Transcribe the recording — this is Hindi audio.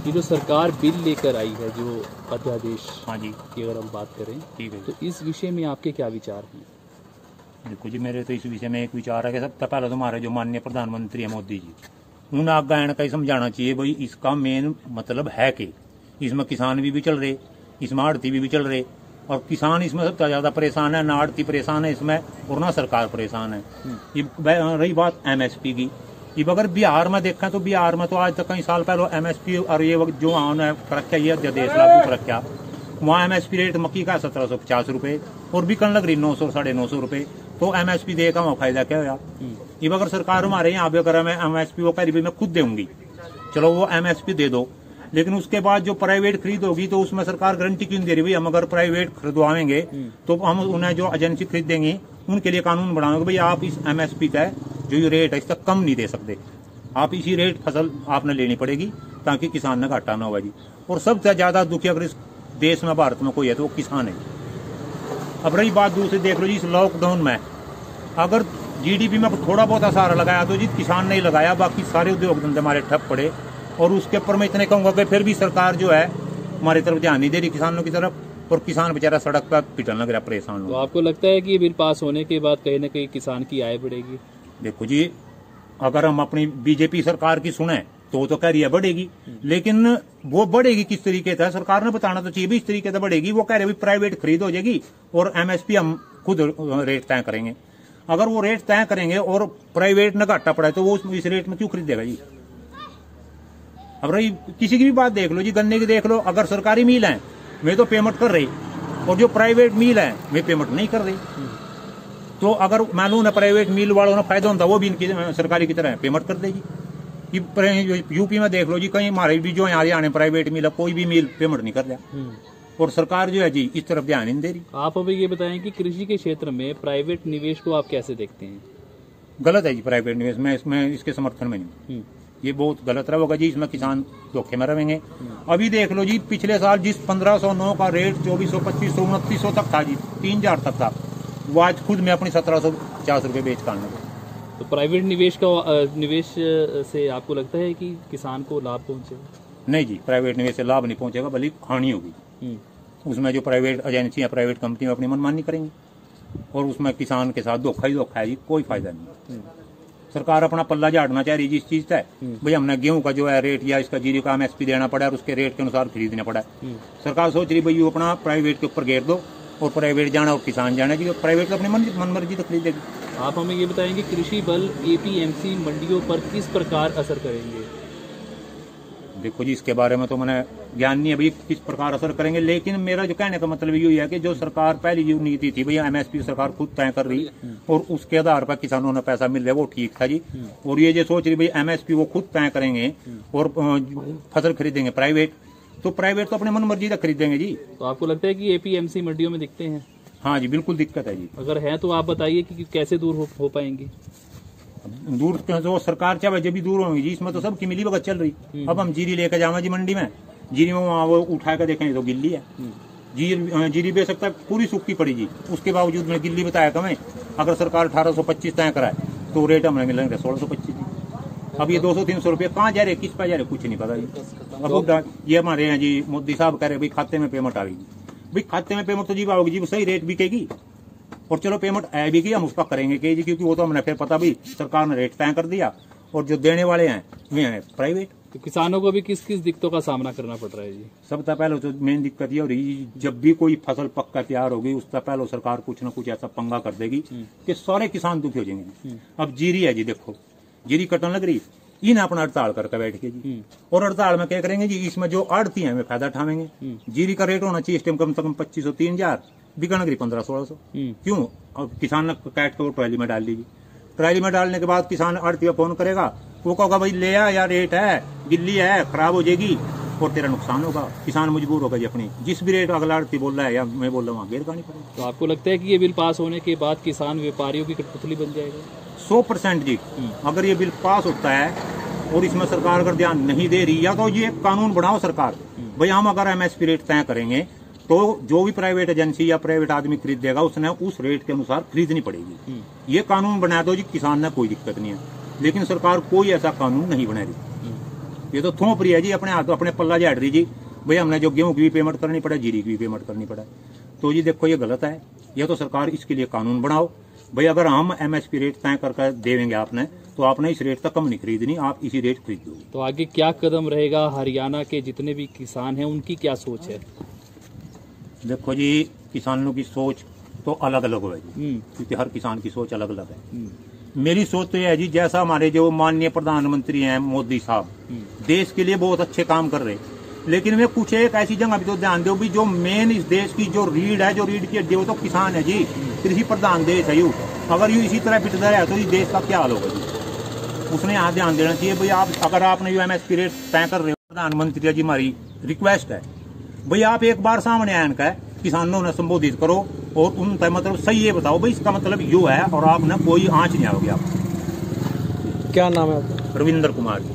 ये जो सरकार बिल लेकर आई है, जो अध्यादेश, हाँ जी, की अगर हम बात करें, ठीक है। तो इस विषय में आपके क्या विचार हैं? देखो जी, मेरे तो इस विषय में एक विचार है कि सबसे पहले तो हमारे जो माननीय प्रधानमंत्री है मोदी जी, उन आज्ञा का ही समझाना चाहिए भाई इसका मेन मतलब है कि इसमें किसान भी चल रहे, इसमें आड़ती भी चल रहे, और किसान इसमें सबसे ज्यादा परेशान है, ना आड़ती परेशान है इसमें और ना सरकार परेशान है। ये रही बात एमएसपी की, अब अगर बिहार में देखें तो बिहार में तो आज तक कई साल पहले एमएसपी और ये जो उन्होंने रखा ये अध्यादेश लागू रखा, वहाँ एमएसपी रेट मक्की का 1750 रुपए और बिकन लग रही 900 950 रुपए, तो एमएसपी दे का फायदा क्या होया? अब अगर सरकार हमारे यहाँ पे अगर हमें एमएसपी वो कह रही मैं खुद दूंगी, चलो वो एमएसपी दे दो, लेकिन उसके बाद जो प्राइवेट खरीद होगी तो उसमें सरकार गारंटी क्यों दे रही? भाई हम अगर प्राइवेट खरीदवाएंगे तो हम उन्हें जो एजेंसी खरीदेंगी उनके लिए कानून बनाओगे, भाई आप इस एमएसपी का जो ये रेट है इसका कम नहीं दे सकते, आप इसी रेट फसल आपने लेनी पड़ेगी ताकि किसान ने घाटा ना होगा जी। और सबसे ज्यादा दुखी अगर इस देश में भारत में कोई है तो वो किसान है। अब रही बात दूसरी, देख लो जी, इस लॉकडाउन में अगर जीडीपी में थोड़ा बहुत असर लगाया तो जी किसान नहीं लगाया, बाकी सारे उद्योग धंधे हमारे ठप पड़े। और उसके ऊपर मैं इतने कहूंगा कि फिर भी सरकार जो है हमारी तरफ ध्यान नहीं दे रही किसानों की तरफ, और किसान बेचारा सड़क पर पिटने लग रहा, परेशान हो। तो आपको लगता है कि ये बिल पास होने के बाद कहीं ना कहीं किसान की आय बढ़ेगी? देखो जी, अगर हम अपनी बीजेपी सरकार की सुने तो कह रही है बढ़ेगी, लेकिन वो बढ़ेगी किस तरीके से सरकार ने बताना तो चाहिए भी इस तरीके से बढ़ेगी। वो कह रहे प्राइवेट खरीद हो जाएगी और एमएसपी हम खुद रेट तय करेंगे। अगर वो रेट तय करेंगे और प्राइवेट न घाटा पड़ा तो वो इस रेट में क्यों खरीदेगा जी? अब रही किसी की भी बात देख लो जी, गन्ने की देख लो, अगर सरकारी मिल है वे तो पेमेंट कर रही और जो प्राइवेट मिल है वे पेमेंट नहीं कर रही। तो अगर मालूम है प्राइवेट मिल वालों ने फायदा होता वो भी इनकी सरकारी की तरह पेमेंट कर देगी। यूपी में देख लो जी, कहीं हमारे भी जो यहाँ आने प्राइवेट मिल है कोई भी मिल पेमेंट नहीं कर रहा, और सरकार जो है जी इस तरफ ध्यान नहीं दे रही। आप अभी ये बताएं कि कृषि के क्षेत्र में प्राइवेट निवेश को आप कैसे देखते हैं? गलत है जी प्राइवेट निवेश, मैं इसमें इसके समर्थन में नहीं, ये बहुत गलत रहेगा जी, इसमें किसान धोखे में रहेंगे। अभी देख लो जी, पिछले साल जिस 1509 का रेट 2400 2500 2900 तक था जी, 3000 तक था, वो आज खुद में अपनी 1750 रुपए बेच काटने को। तो प्राइवेट निवेश से आपको लगता है कि किसान को लाभ पहुंचेगा? नहीं जी, प्राइवेट निवेश से लाभ नहीं पहुंचेगा, बल्कि हानि होगी। उसमें जो प्राइवेट एजेंसी या प्राइवेट कंपनी अपनी मनमानी करेंगी और उसमें किसान के साथ धोखा ही धोखा है जी, कोई फायदा नहीं। सरकार अपना पल्ला झाड़ना चाह रही जिस चीज का, भाई हमने गेहूं का जो है रेट या इसका जीरी का एमएसपी देना पड़ा और उसके रेट के अनुसार खरीदना पड़ा। सरकार सोच रही भाई अपना प्राइवेट के ऊपर घेर दो और प्राइवेट जाना और किसान जाना जी, प्राइवेट तो अपनी मनमर्जी तो खरीदेगी। आप हमें ये बताएंगे कृषि बल एपीएमसी मंडियों पर किस प्रकार असर करेंगे? देखो जी, इसके बारे में तो मैंने ज्ञान नहीं है भाई किस प्रकार असर करेंगे, लेकिन मेरा जो कहने का मतलब यही है कि जो सरकार पहली जो नीति थी भैया एमएसपी सरकार खुद तय कर रही और उसके आधार पर किसानों ने पैसा मिल रहा है वो ठीक था जी। और ये जो सोच रही भाई एमएसपी वो खुद तय करेंगे और फसल खरीदेंगे प्राइवेट, तो प्राइवेट तो अपने मन मर्जी तक खरीदेंगे जी। तो आपको लगता है कि एपीएमसी मंडियों में दिखते हैं? हाँ जी, बिल्कुल दिक्कत है जी। अगर है तो आप बताइए कि कैसे दूर हो पाएंगी? दूर तो सरकार चाहे जब भी दूर होंगी जी, इसमें तो सबकी मिली भगत चल रही। अब हम जीरी लेकर जावा जी मंडी में, जीरी में वहाँ वो उठा कर देखेंगे तो गिल्ली है, जीरी बेच सकता है पूरी सूखी पड़ी जी, उसके बावजूद में गिल्ली बताया कमें। अगर सरकार 1825 तय कराए तो रेट हमें मिलेंगे 1625 जी। अब ये 200-300 रुपये कहाँ जा रहे, किस पे जा रहे, कुछ नहीं पता जी। अब ये हमारे यहाँ जी मोदी साहब कह रहे भाई खाते में पेमेंट आ गई, भाई खाते में पेमेंट तो जी आओगी जी, सही रेट बिकेगी और चलो पेमेंट आए भी की हम उसका करेंगे कि जी, क्योंकि वो तो हमने फिर पता भी सरकार ने रेट तय कर दिया और जो देने वाले हैं वे हैं प्राइवेट। तो किसानों को भी किस किस दिक्कतों का सामना करना पड़ रहा है जी? सबसे पहले तो मेन दिक्कत ये हो रही, जब भी कोई फसल पक्का तैयार होगी उससे पहले सरकार कुछ न कुछ ऐसा पंगा कर देगी कि सारे किसान दुखी हो जाएंगे। अब जीरी है जी, देखो जीरी कटन लग रही, इन अपना हड़ताल करके बैठ के जी, और हड़ताल में क्या करेंगे जी, इसमें जो आड़ती है फायदा उठावेंगे। जीरी का रेट होना चाहिए इस टाइम कम से कम 2500-3000, बिकन लग रही 1500-1600। क्यों? अब किसान ने काट के वो ट्रॉली में डाल लीजिए, ट्रॉली में डालने के बाद किसान आड़ती फोन करेगा, वो कहोगा भाई ले आ यार, रेट है गिल्ली है खराब हो जाएगी और तेरा नुकसान होगा। किसान मजबूर होगा जी अपनी जिस भी रेट अगला आड़ती बोल रहा है या मैं बोल रहा हूँ घेर करनी पड़ेगी। तो आपको लगता है कि ये बिल पास होने के बाद किसान व्यापारियों की कठपुतली बन जाएगा? 100% जी। अगर ये बिल पास होता है और इसमें सरकार अगर ध्यान नहीं दे रही, या तो ये कानून बनाओ सरकार, भाई हम अगर एमएसपी रेट तय करेंगे तो जो भी प्राइवेट एजेंसी या प्राइवेट आदमी खरीद देगा उसने उस रेट के अनुसार खरीदनी पड़ेगी। ये कानून बना दो जी, किसान ने कोई दिक्कत नहीं है, लेकिन सरकार कोई ऐसा कानून नहीं बना रही। ये तो थोप रही है जी, अपने हाथ अपने पल्ला झाड़ रही जी। भाई हमने जो गेहूं की भी पेमेंट करनी पड़े, जीरी की भी पेमेंट करनी पड़े, तो जी देखो ये गलत है। ये तो सरकार इसके लिए कानून बनाओ। भाई अगर हम एमएसपी रेट तय करके देंगे आपने, तो आपने इस रेट तक कम नहीं खरीदनी, आप इसी रेट खरीद दो। तो आगे क्या कदम रहेगा? हरियाणा के जितने भी किसान हैं उनकी क्या सोच है? देखो जी, किसानों की सोच तो अलग अलग है जी, क्योंकि हर किसान की सोच अलग अलग है। मेरी सोच तो यह है जी, जैसा हमारे जो माननीय प्रधानमंत्री हैं मोदी साहब, देश के लिए बहुत अच्छे काम कर रहे, लेकिन वे कुछ एक ऐसी जगह भी तो ध्यान दो भी, जो मेन इस देश की जो रीढ़ है, जो रीढ़ की हड्डी, वो तो किसान है जी। कृषि प्रधान देश है यू। अगर यू इसी तरह पिटता रहे तो इस देश का क्या हाल होगा जी? उसने यहाँ ध्यान देना चाहिए। भाई आप अगर आपने जो एमएसपी रेट तय कर रहे हो, प्रधानमंत्री जी हमारी रिक्वेस्ट है, भाई आप एक बार सामने आयन का किसानों ने संबोधित करो और उनका मतलब सही ये बताओ भाई इसका मतलब यू है, और आपने कोई आंच नहीं आओगे। आप क्या नाम है आपका? रविंद्र कुमार जी।